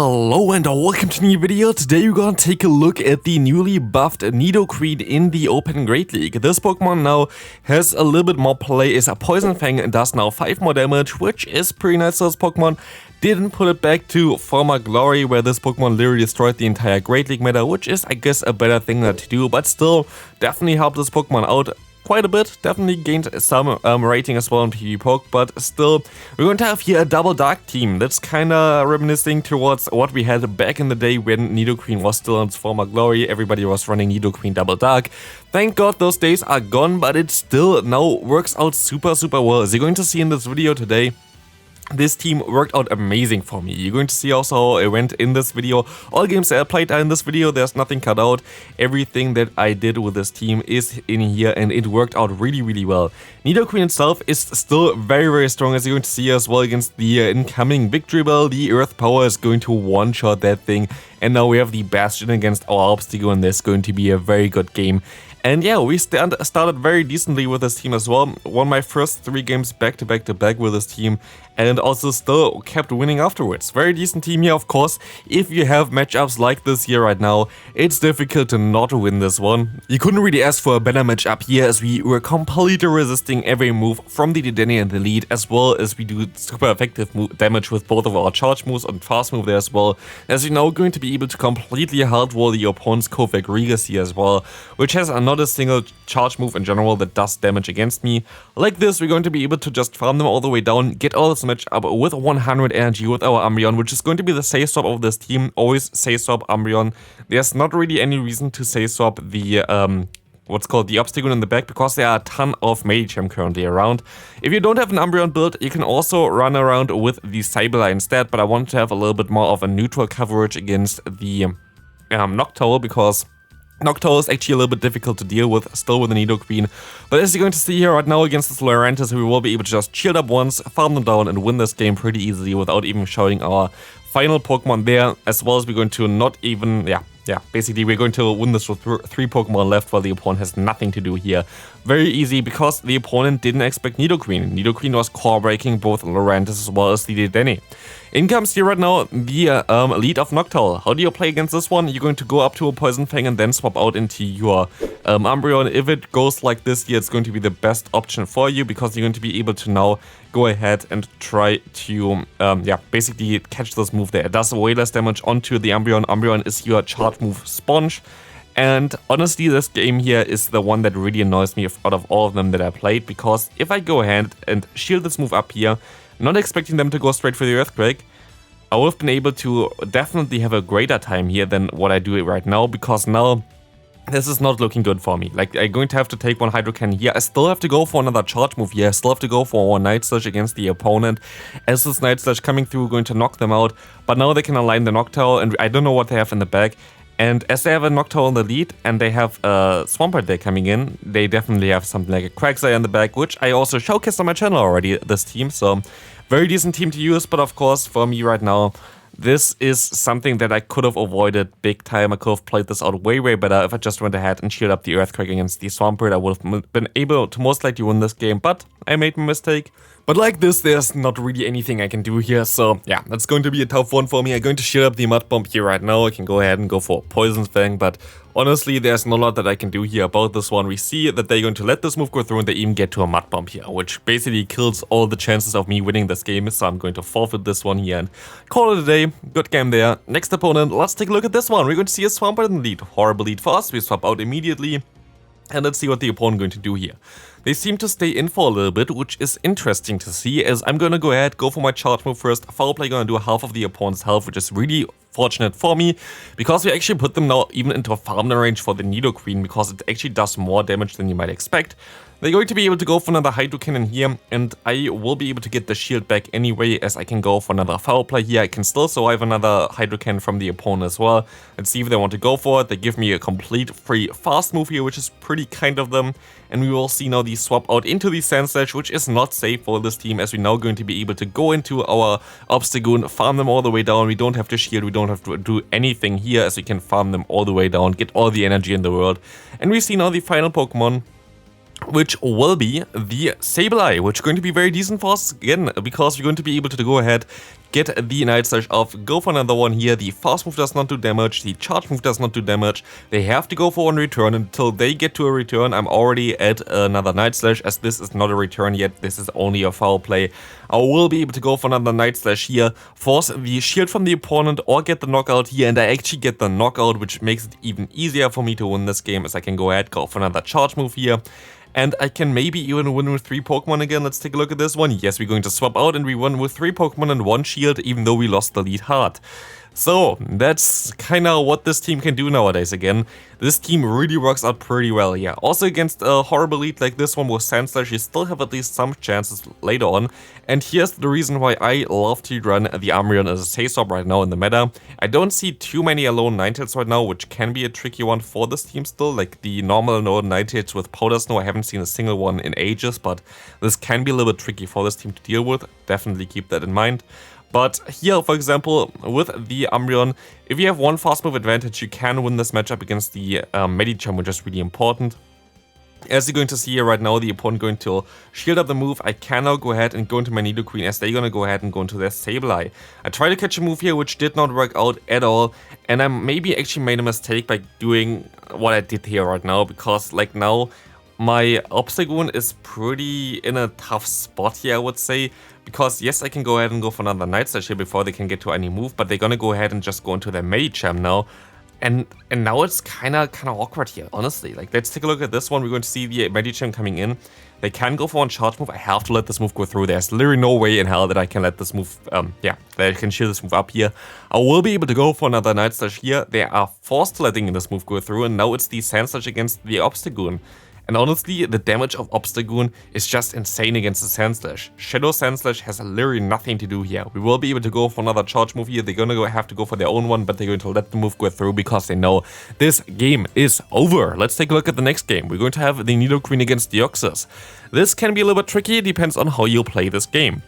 Hello and welcome to a new video. Today we're gonna take a look at the newly buffed Nidoqueen in the Open Great League. This Pokemon now has a little bit more play, is a Poison Fang and does now 5 more damage, which is pretty nice. So this Pokemon didn't put it back to former glory, where this Pokemon literally destroyed the entire Great League meta, which is, I guess, a better thing to do, but still definitely helped this Pokemon out quite a bit. Definitely gained some rating as well in PvPoke, but still, we're going to have here a double dark team. That's kind of reminiscing towards what we had back in the day when Nidoqueen was still in its former glory. Everybody was running Nidoqueen double dark. Thank God those days are gone, but it still now works out super well. As you're going to see in this video today, this team worked out amazing for me. You're going to see also how it went in this video. All games that I played are in this video, there's nothing cut out. Everything that I did with this team is in here and it worked out really well. Nidoqueen itself is still very strong, as you're going to see as well against the incoming Victory Bell. The Earth Power is going to one-shot that thing, and now we have the Bastion against our Obstacle, and this is going to be a very good game. And yeah, we started very decently with this team as well. Won my first 3 games back to back with this team, and also still kept winning afterwards. Very decent team here, of course. If you have matchups like this here right now, it's difficult to not win this one. You couldn't really ask for a better matchup here, as we were completely resisting every move from the Dedenne and the lead, as well as we do super effective damage with both of our charge moves and fast move there as well. As you're now going to be able to completely hardwall the opponent's Kaiwei Chang here as well, which has not a single charge move in general that does damage against me. Like this, we're going to be able to just farm them all the way down, get all this match up with 100 energy with our Umbreon, which is going to be the save swap of this team. Always save swap Umbreon. There's not really any reason to save swap the what's called the Obstacle in the back, because there are a ton of Medicham currently around. If you don't have an Umbreon build, you can also run around with the Sableye instead, but I want to have a little bit more of a neutral coverage against the Noctowl, because Noctowl is actually a little bit difficult to deal with, still with the Nidoqueen. But as you're going to see here right now against this Lurantis, we will be able to just shield up once, farm them down, and win this game pretty easily without even showing our final Pokemon there, as well as we're going to not even, basically we're going to win this with 3 Pokemon left while the opponent has nothing to do here. Very easy, because the opponent didn't expect Nidoqueen. Nidoqueen was core breaking both Lurantis as well as the Dedenne. In comes here right now the lead of Noctowl. How do you play against this one? You're going to go up to a Poison Fang and then swap out into your Umbreon. If it goes like this here, it's going to be the best option for you, because you're going to be able to now go ahead and try to basically catch this move there. It does way less damage onto the Umbreon. Umbreon is your charge move sponge. And honestly, this game here is the one that really annoys me out of all of them that I played, because if I go ahead and shield this move up here, not expecting them to go straight for the Earthquake, I would have been able to definitely have a greater time here than what I do right now, because now this is not looking good for me. Like, I'm going to have to take one Hydro Cannon here. I still have to go for another charge move here. I still have to go for one Night Slash against the opponent. As this Night Slash coming through, going to knock them out. But now they can align the Noctowl, and I don't know what they have in the back. And as they have a Noctowl in the lead, and they have a Swampert there coming in, they definitely have something like a Quagsire in the back, which I also showcased on my channel already, this team. So, very decent team to use, but of course, for me right now, this is something that I could have avoided big time. I could have played this out way better if I just went ahead and shielded up the Earthquake against the Swampert. I would have been able to most likely win this game, but I made my mistake. But like this, there's not really anything I can do here, so yeah, that's going to be a tough one for me. I'm going to shield up the Mud Bomb here right now. I can go ahead and go for Poison Fang, but honestly, there's not a lot that I can do here about this one. We see that they're going to let this move go through, and they even get to a Mud Bomb here, which basically kills all the chances of me winning this game, so I'm going to forfeit this one here and call it a day. Good game there. Next opponent, let's take a look at this one. We're going to see a Swampert in the lead. Horrible lead for us. We swap out immediately. And let's see what the opponent is going to do here. They seem to stay in for a little bit, which is interesting to see, as I'm going to go ahead, go for my charge move first. Foul Play going to do half of the opponent's health, which is really fortunate for me, because we actually put them now even into a farm range for the Nidoqueen, because it actually does more damage than you might expect. They're going to be able to go for another Hydro Cannon here, and I will be able to get the shield back anyway, as I can go for another Foul Play here. I can still survive another Hydro Cannon from the opponent as well. Let's see if they want to go for it. They give me a complete free fast move here, which is pretty kind of them. And we will see now the swap out into the Sand Slash, which is not safe for this team, as we're now going to be able to go into our Obstagoon, farm them all the way down. We don't have to shield, we don't have to do anything here, as we can farm them all the way down, get all the energy in the world. And we see now the final Pokemon, which will be the Sableye, which is going to be very decent for us again, because we're going to be able to go ahead, get the Night Slash off, go for another one here. The fast move does not do damage, the charge move does not do damage. They have to go for one return. Until they get to a return, I'm already at another Night Slash, as this is not a return yet, this is only a foul play. I will be able to go for another Night Slash here, force the shield from the opponent or get the knockout here, and I actually get the knockout, which makes it even easier for me to win this game, as I can go ahead, go for another charge move here. And I can maybe even win with 3 Pokemon again. Let's take a look at this one. Yes, we're going to swap out and we won with 3 Pokemon and 1 shield, even though we lost the lead hard. So, that's kinda what this team can do nowadays again. This team really works out pretty well here. Also against a horrible lead like this one with Sandslash, you still have at least some chances later on. And here's the reason why I love to run the Umbreon as a safe swap right now in the meta. I don't see too many alone Ninetales right now, which can be a tricky one for this team still. Like the normal alone Ninetales with Powder Snow, I haven't seen a single one in ages, but this can be a little bit tricky for this team to deal with. Definitely keep that in mind. But here, for example, with the Umbreon, if you have one fast move advantage, you can win this matchup against the Medicham, which is really important. As you're going to see here right now, the opponent going to shield up the move. I can now go ahead and go into my Nidoqueen, as they're going to go ahead and go into their Sableye. I tried to catch a move here, which did not work out at all. And I maybe actually made a mistake by doing what I did here right now, because like now, my Obstagoon is pretty in a tough spot here, I would say. Because yes, I can go ahead and go for another Night Slash here before they can get to any move, but they're gonna go ahead and just go into their Medicham now. And now it's kinda awkward here, honestly. Like, let's take a look at this one. We're going to see the Medicham coming in. They can go for one charge move. I have to let this move go through. There's literally no way in hell that I can let this move, that I can shield this move up here. I will be able to go for another Night Slash here. They are forced to letting this move go through, and now it's the Sandslash against the Obstagoon. And honestly, the damage of Obstagoon is just insane against the Sandslash. Shadow Sandslash has literally nothing to do here. We will be able to go for another charge move here. They're gonna have to go for their own one, but they're going to let the move go through because they know this game is over. Let's take a look at the next game. We're going to have the Nidoqueen against Deoxys. This can be a little bit tricky, it depends on how you play this game.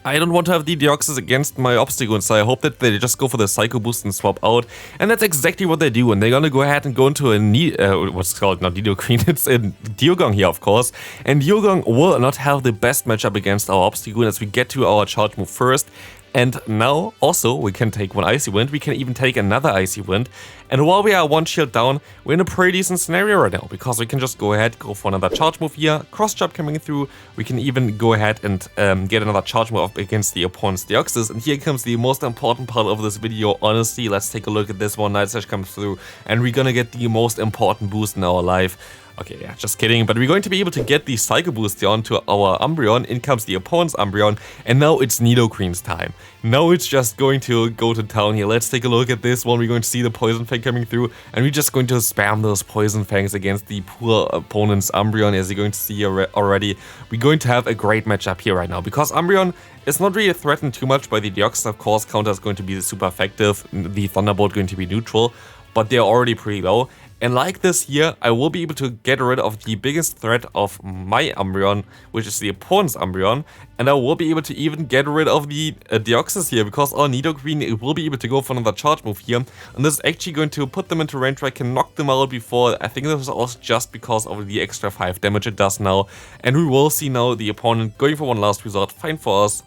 I don't want to have the Deoxys against my Obstagoon, so I hope that they just go for the Psycho Boost and swap out. And that's exactly what they do, and they're gonna go ahead and go into a what's called, not Nidoqueen, it's a Diogong here, of course. And Diogong will not have the best matchup against our Obstagoon as we get to our charge move first. And now, also, we can take one Icy Wind, we can even take another Icy Wind. And while we are one shield down, we're in a pretty decent scenario right now, because we can just go ahead, go for another charge move here, cross jump coming through, we can even go ahead and get another charge move up against the opponent's Deoxys. And here comes the most important part of this video, honestly. Let's take a look at this one. Night Slash comes through, and we're gonna get the most important boost in our life. Okay, yeah, just kidding, but we're going to be able to get the Psycho Boost here onto our Umbreon. In comes the opponent's Umbreon, and now it's Nidoqueen's time. Now it's just going to go to town here. Let's take a look at this one. We're going to see the Poison Fang coming through, and we're just going to spam those Poison Fangs against the poor opponent's Umbreon, as you're going to see already. We're going to have a great matchup here right now, because Umbreon is not really threatened too much by the Deoxys. Of course, counter is going to be super effective, the Thunderbolt going to be neutral, but they're already pretty low. And like this here, I will be able to get rid of the biggest threat of my Umbreon, which is the opponent's Umbreon. And I will be able to even get rid of the Deoxys here, because our Nidoqueen will be able to go for another charge move here. And this is actually going to put them into range where I can knock them out before. I think this was also just because of the extra 5 damage it does now. And we will see now the opponent going for one last resort. Fine for us.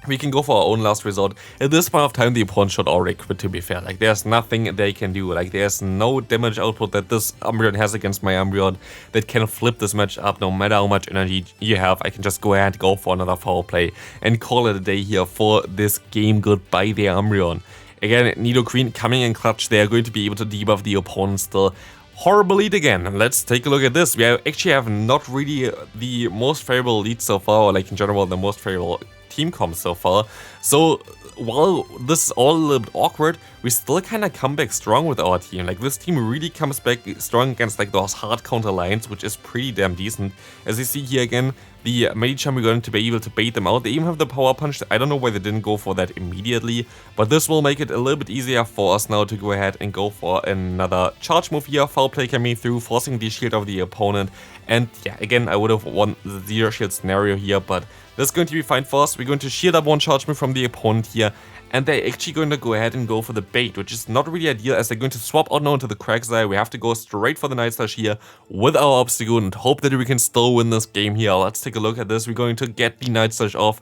We can go for our own last resort. At this point of time, the opponent should already quit, to be fair. Like, there's nothing they can do. Like, there's no damage output that this Umbreon has against my Umbreon that can flip this match up. No matter how much energy you have, I can just go ahead and go for another foul play and call it a day here for this game. Goodbye there, Umbreon. Again, Nidoqueen coming in clutch. They are going to be able to debuff the opponent still. Horrible lead again. Let's take a look at this. We actually have not really the most favorable lead so far, or like in general the most favorable team comp so far. So while this is all a little bit awkward, we still kind of come back strong with our team. Like, this team really comes back strong against like those hard counter lines, which is pretty damn decent. As you see here again, the Medicham, we're going to be able to bait them out. They even have the Power Punch. I don't know why they didn't go for that immediately, but this will make it a little bit easier for us now to go ahead and go for another charge move here. Foul play coming through, forcing the shield of the opponent. And yeah, again, I would have won the zero shield scenario here, but this is going to be fine for us. We're going to shield up one charge move from the opponent here, and they're actually going to go ahead and go for the bait, which is not really ideal, as they're going to swap out now into the Quagsire. We have to go straight for the Night Slash here with our Obstagoon and hope that we can still win this game here. Let's take a look at this. We're going to get the Night Slash off,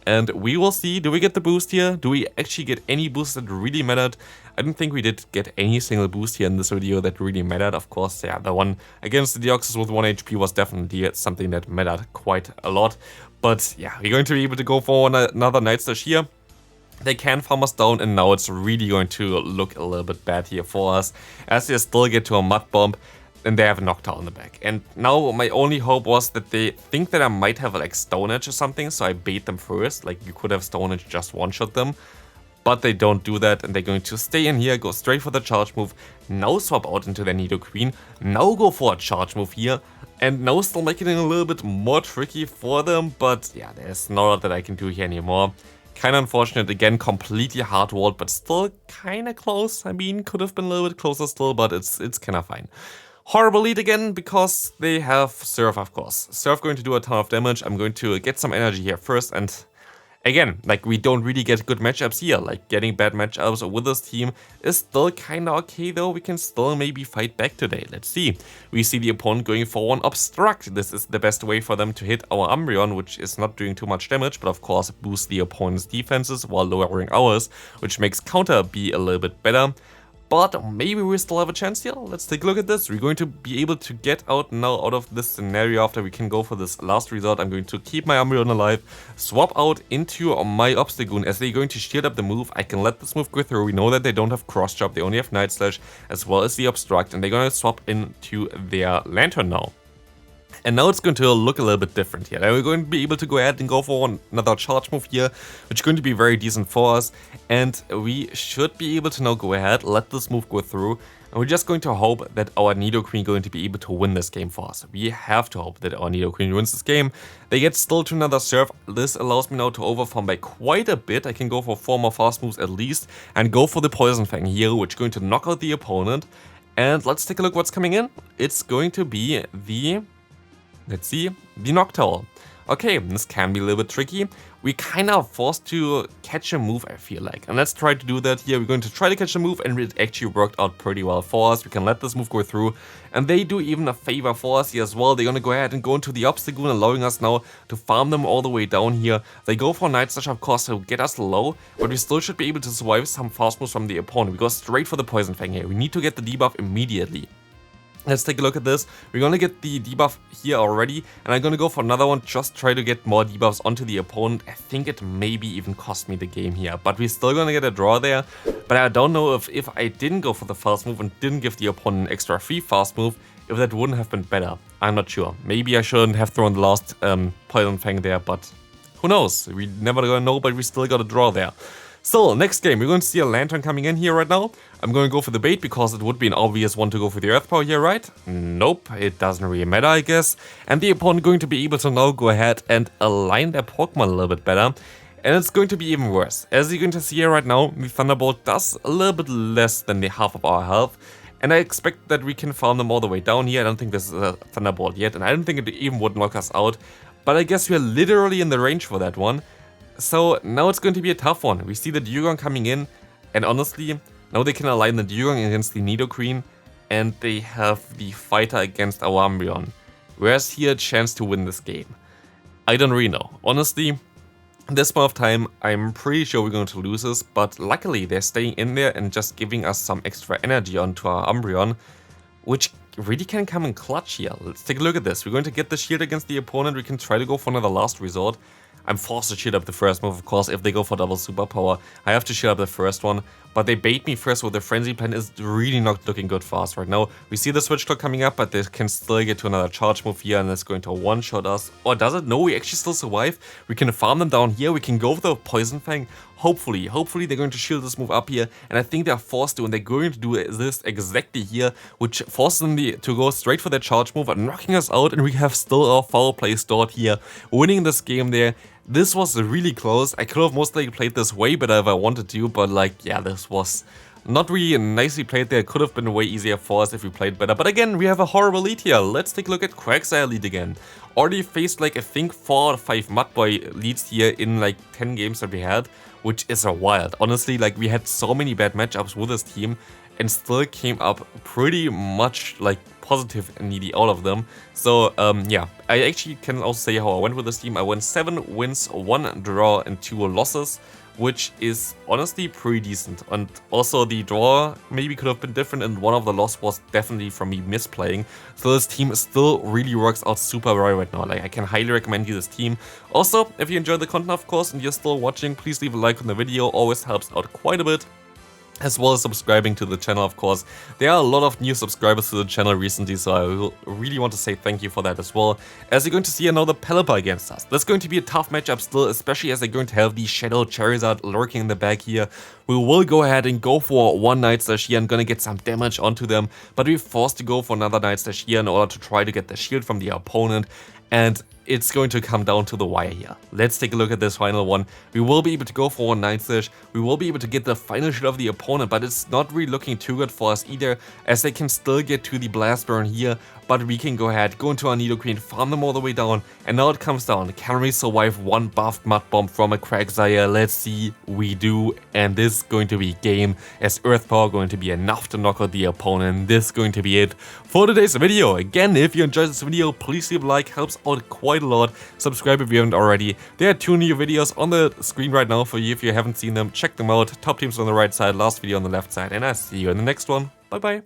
And we will see, do we get the boost here? Do we actually get any boost that really mattered? I don't think we did get any single boost here in this video that really mattered. Of course, yeah, the one against the Deoxys with 1 HP was definitely something that mattered quite a lot. But yeah, we're going to be able to go for another Night Slash here. They can farm us down, and now it's really going to look a little bit bad here for us, as they still get to a Mud Bomb, and they have a Noctowl in the back. And now my only hope was that they think that I might have like Stone Edge or something, so I bait them first. Like, you could have Stone Edge just one-shot them, but they don't do that, and they're going to stay in here, go straight for the charge move, now swap out into their Nidoqueen, now go for a charge move here, and now still making it a little bit more tricky for them, but yeah, there's not a lot that I can do here anymore. Kinda unfortunate, again, completely hard walled, but still kinda close. I mean, could have been a little bit closer still, but it's kinda fine. Horrible lead again, because they have Surf, of course. Surf going to do a ton of damage. I'm going to get some energy here first, and again, like, we don't really get good matchups here. Like, getting bad matchups with this team is still kinda okay, though. We can still maybe fight back today. Let's see. We see the opponent going for one Obstruct. This is the best way for them to hit our Umbreon, which is not doing too much damage, but of course boost the opponent's defenses while lowering ours, which makes counter be a little bit better. But maybe we still have a chance here. Let's take a look at this. We're going to be able to get out now out of this scenario after we can go for this last resort. I'm going to keep my Umbreon alive, swap out into my Obstagoon as they're going to shield up the move. I can let this move go through. We know that they don't have Cross Chop, they only have Night Slash as well as the Obstruct, and they're going to swap into their Lantern now. And now it's going to look a little bit different here. Now we're going to be able to go ahead and go for another charge move here, which is going to be very decent for us. And we should be able to now go ahead, let this move go through. And we're just going to hope that our Nidoqueen is going to be able to win this game for us. We have to hope that our Nidoqueen wins this game. They get still to another Surf. This allows me now to overfarm by quite a bit. I can go for 4 more fast moves at least, and go for the Poison Fang here, which is going to knock out the opponent. And let's take a look what's coming in. It's going to be the... let's see, the Noctowl. Okay, this can be a little bit tricky. We kind of forced to catch a move, I feel like. And let's try to do that here. We're going to try to catch a move, and it actually worked out pretty well for us. We can let this move go through. And they do even a favor for us here as well. They're going to go ahead and go into the Obstagoon, allowing us now to farm them all the way down here. They go for Night Slash, of course, to get us low. But we still should be able to survive some fast moves from the opponent. We go straight for the Poison Fang here. We need to get the debuff immediately. Let's take a look at this. We're gonna get the debuff here already, and I'm gonna go for another one, just try to get more debuffs onto the opponent. I think it maybe even cost me the game here, but we're still gonna get a draw there. But I don't know if I didn't go for the fast move and didn't give the opponent an extra free fast move, if that wouldn't have been better. I'm not sure. Maybe I shouldn't have thrown the last Poison Fang there, but who knows? We never gonna know, but we still got a draw there. So, next game, we're going to see a Lantern coming in here right now. I'm going to go for the bait because it would be an obvious one to go for the Earth Power here, right? Nope, it doesn't really matter, I guess. And the opponent going to be able to now go ahead and align their Pokemon a little bit better. And it's going to be even worse. As you're going to see here right now, the Thunderbolt does a little bit less than the half of our health. And I expect that we can farm them all the way down here. I don't think this is a Thunderbolt yet, and I don't think it even would knock us out. But I guess we are literally in the range for that one. So now it's going to be a tough one. We see the Dugong coming in, and honestly, now they can align the Dugong against the Nidoqueen, and they have the fighter against our Umbreon. Where's here a chance to win this game? I don't really know. Honestly, at this point of time, I'm pretty sure we're going to lose this, but luckily they're staying in there and just giving us some extra energy onto our Umbreon, which really can come in clutch here. Let's take a look at this. We're going to get the shield against the opponent. We can try to go for another last resort. I'm forced to shield up the first move, of course. If they go for double superpower, I have to shield up the first one. But they bait me first with the Frenzy Plan. Is really not looking good for us right now. We see the switch clock coming up, but they can still get to another charge move here, and it's going to one-shot us. Or does it? No, we actually still survive. We can farm them down here. We can go for the Poison Fang. Hopefully they're going to shield this move up here, and I think they're forced to, and they're going to do this exactly here, which forces them to go straight for their charge move and knocking us out, and we have still our foul play stored here, winning this game there. This was really close. I could have most likely played this way better if I wanted to, but like, yeah, this was not really nicely played there. Could have been way easier for us if we played better. But again, we have a horrible lead here. Let's take a look at Quagsire lead again. Already faced like I think 4 out of 5 Mudboy leads here in like 10 games that we had, which is a wild. Honestly, like we had so many bad matchups with this team and still came up pretty much like positive and needy out of them. So yeah, I actually can also say how I went with this team. I went 7 wins, 1 draw and 2 losses, which is honestly pretty decent. And also the draw maybe could have been different, and one of the loss was definitely from me misplaying. So this team still really works out super well right now. Like I can highly recommend you this team. Also, if you enjoyed the content of course and you're still watching, please leave a like on the video, always helps out quite a bit. As well as subscribing to the channel, of course. There are a lot of new subscribers to the channel recently, so I will really want to say thank you for that as well. As you're going to see another Pelipper against us. That's going to be a tough matchup still, especially as they're going to have the Shadow Charizard lurking in the back here. We will go ahead and go for one Night Slash here and gonna get some damage onto them, but we're forced to go for another Night Slash here in order to try to get the shield from the opponent. And it's going to come down to the wire here. Let's take a look at this final one. We will be able to go for one Night Slash. We will be able to get the final shield of the opponent, but it's not really looking too good for us either, as they can still get to the Blast Burn here. But we can go ahead, go into our Nidoqueen, farm them all the way down, and now it comes down. Can we survive one buffed Mud Bomb from a Quagsire? Let's see, we do, and this is going to be game, as Earth Power going to be enough to knock out the opponent. This is going to be it for today's video. Again, if you enjoyed this video, please leave a like, helps out quite a lot. Subscribe if you haven't already. There are 2 new videos on the screen right now for you if you haven't seen them. Check them out. Top teams on the right side, last video on the left side, and I'll see you in the next one. Bye bye.